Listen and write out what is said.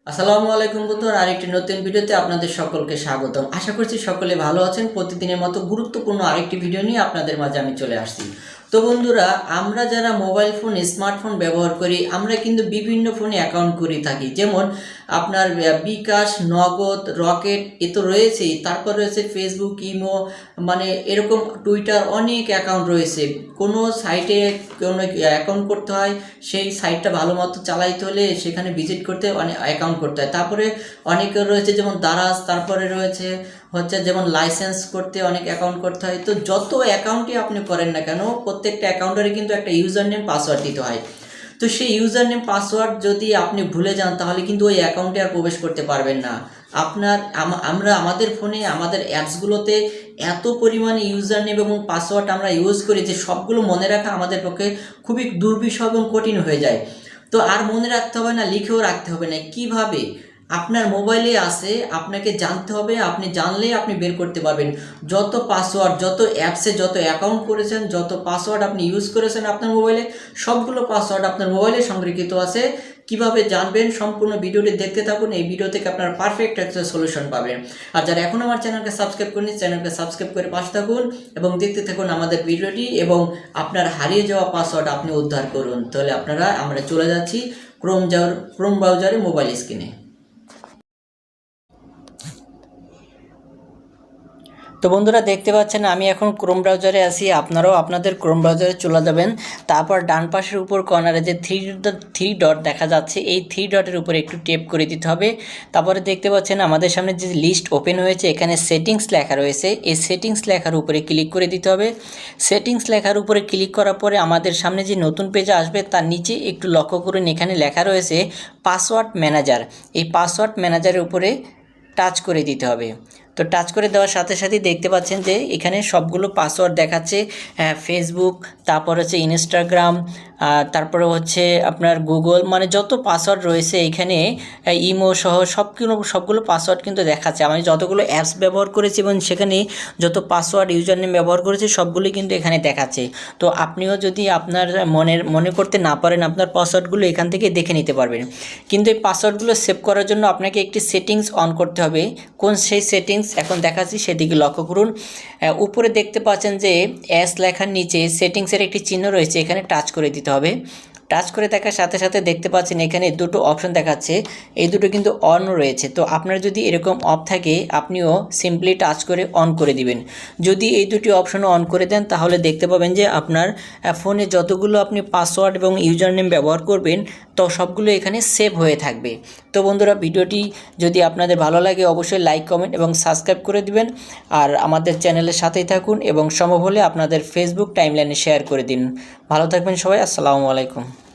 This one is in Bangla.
আসসালামু আলাইকুম বন্ধুরা, আরেকটি নতুন ভিডিওতে আপনাদের সকলকে স্বাগতম। আশা করছি সকলে ভালো আছেন। প্রতিদিনের মতো গুরুত্বপূর্ণ আরেকটি ভিডিও নিয়ে আপনাদের মাঝে আমি চলে আসছি। তো বন্ধুরা, আমরা যারা মোবাইল ফোন স্মার্টফোন ব্যবহার করি, আমরা কিন্তু বিভিন্ন ফোনে অ্যাকাউন্ট করে থাকি। যেমন আপনার বিকাশ, নগদ, রকেট এ তো রয়েছেই, তারপর রয়েছে ফেসবুক, ইমো, মানে এরকম টুইটার, অনেক অ্যাকাউন্ট রয়েছে। কোনো সাইটে কোনো অ্যাকাউন্ট করতে হয়, সেই সাইটটা ভালো মতো চালাইতে হলে সেখানে ভিজিট করতে অনেক অ্যাকাউন্ট করতে হয়। তারপরে অনেকের রয়েছে যেমন দারাজ, তারপরে রয়েছে যেমন লাইসেন্স করতে অনেক অ্যাকাউন্ট করতে হয়। তো যত অ্যাকাউন্টই আপনি করেন না কেন, প্রত্যেকটা অ্যাকাউন্টেরই কিন্তু একটা ইউজার নেম পাসওয়ার্ড দিতে হয়। তো সেই ইউজার নেম পাসওয়ার্ড যদি আপনি ভুলে যান, তাহলে কিন্তু ওই অ্যাকাউন্টে আর প্রবেশ করতে পারবেন না। আমরা আমাদের ফোনে আমাদের অ্যাপসগুলোতে এত পরিমাণে ইউজার নেম এবং পাসওয়ার্ড আমরা ইউজ করি যে সবগুলো মনে রাখা আমাদের পক্ষে খুবই দুর্বিষহ এবং কঠিন হয়ে যায়। তো আর মনে রাখতে হবে না, লিখেও রাখতে হবে না। কিভাবে? আপনার মোবাইলে আছে, আপনাকে জানতে হবে। আপনি জানলেই আপনি বের করতে পারবেন। যত পাসওয়ার্ড, যত অ্যাপসে যত অ্যাকাউন্ট করেছেন, যত পাসওয়ার্ড আপনি ইউজ করেছেন আপনার মোবাইলে, সবগুলো পাসওয়ার্ড আপনার মোবাইলে সংরক্ষিত আছে। কিভাবে জানবেন? সম্পূর্ণ ভিডিওটি দেখতে থাকুন। এই ভিডিও থেকে আপনারা পারফেক্ট একটা সলিউশন পাবেন। আর যারা এখন আমার চ্যানেলকে সাবস্ক্রাইব করেনি, চ্যানেলকে সাবস্ক্রাইব করে পাশে থাকুন এবং দেখতে থাকুন আমাদের ভিডিওটি, এবং আপনার হারিয়ে যাওয়া পাসওয়ার্ড আপনি উদ্ধার করুন। তাহলে আমরা চলে যাচ্ছি ক্রোম ব্রাউজারে মোবাইল স্ক্রিনে। তো বন্ধুরা, দেখতে পাচ্ছেন আমি এখন ক্রোম ব্রাউজারে আছি। আপনারাও আপনাদের ক্রোম ব্রাউজারে চলে যাবেন। তারপর ডান পাশের উপর কর্নারে যে থ্রি ডট দেখা যাচ্ছে, এই থ্রি ডটের উপরে একটু টেপ করে দিতে হবে। তারপরে দেখতে পাচ্ছেন আমাদের সামনে যে লিস্ট ওপেন হয়েছে, এখানে সেটিংস লেখা রয়েছে। এই সেটিংস লেখার উপরে ক্লিক করে দিতে হবে। সেটিংস লেখার উপরে ক্লিক করার পরে আমাদের সামনে যে নতুন পেজ আসবে, তার নিচে একটু লক্ষ্য করুন, এখানে লেখা রয়েছে পাসওয়ার্ড ম্যানেজার। এই পাসওয়ার্ড ম্যানেজারের উপরে টাচ করে দিতে হবে। তো টাচ করে দেওয়ার সাথে সাথেই দেখতে পাচ্ছেন যে এখানে সবগুলো পাসওয়ার্ড দেখাচ্ছে। ফেসবুক, তারপর হচ্ছে ইনস্টাগ্রাম, তারপরে হচ্ছে আপনার গুগল, মানে যত পাসওয়ার্ড রয়েছে এখানে, ইমো সহ সবগুলো পাসওয়ার্ড কিন্তু দেখাচ্ছে। আমি যতগুলো অ্যাপস ব্যবহার করেছি এবং সেখানে যত পাসওয়ার্ড ইউজার নেম ব্যবহার করেছি সবগুলোই কিন্তু এখানে দেখাচ্ছে। তো আপনিও যদি আপনার মনে করতে না পারেন, আপনার পাসওয়ার্ডগুলো এখান থেকে দেখে নিতে পারবেন। কিন্তু এই পাসওয়ার্ডগুলো সেভ করার জন্য আপনাকে একটি সেটিংস অন করতে হবে। কোন সেই সেটিংস এখন দেখাচ্ছি, সেদিকে লক্ষ্য করুন। উপরে দেখতে পাচ্ছেন যে এস লেখার নিচে সেটিংসের একটি চিহ্ন রয়েছে, এখানে টাচ করে দিতে হবে। টাচ করে দেখার সাথে সাথে দেখতে পাচ্ছেন এখানে দুটো অপশন দেখাচ্ছে, এই দুটো কিন্তু অন রয়েছে। তো আপনার যদি এরকম অফ থাকে, আপনিও সিম্পলি টাচ করে অন করে দিবেন। যদি এই দুটি অপশনও অন করে দেন, তাহলে দেখতে পাবেন যে আপনার ফোনে যতগুলো আপনি পাসওয়ার্ড এবং ইউজার নেম ব্যবহার করবেন, তো সবগুলো এখানে সেভ হয়ে থাকবে। তো বন্ধুরা, ভিডিওটি যদি আপনাদের ভালো লাগে অবশ্যই লাইক, কমেন্ট এবং সাবস্ক্রাইব করে দিবেন। আর আমাদের চ্যানেলের সাথেই থাকুন এবং সম্ভব হলে আপনাদের ফেসবুক টাইমলাইনে শেয়ার করে দিন। ভালো থাকবেন সবাই। আসসালামু আলাইকুম।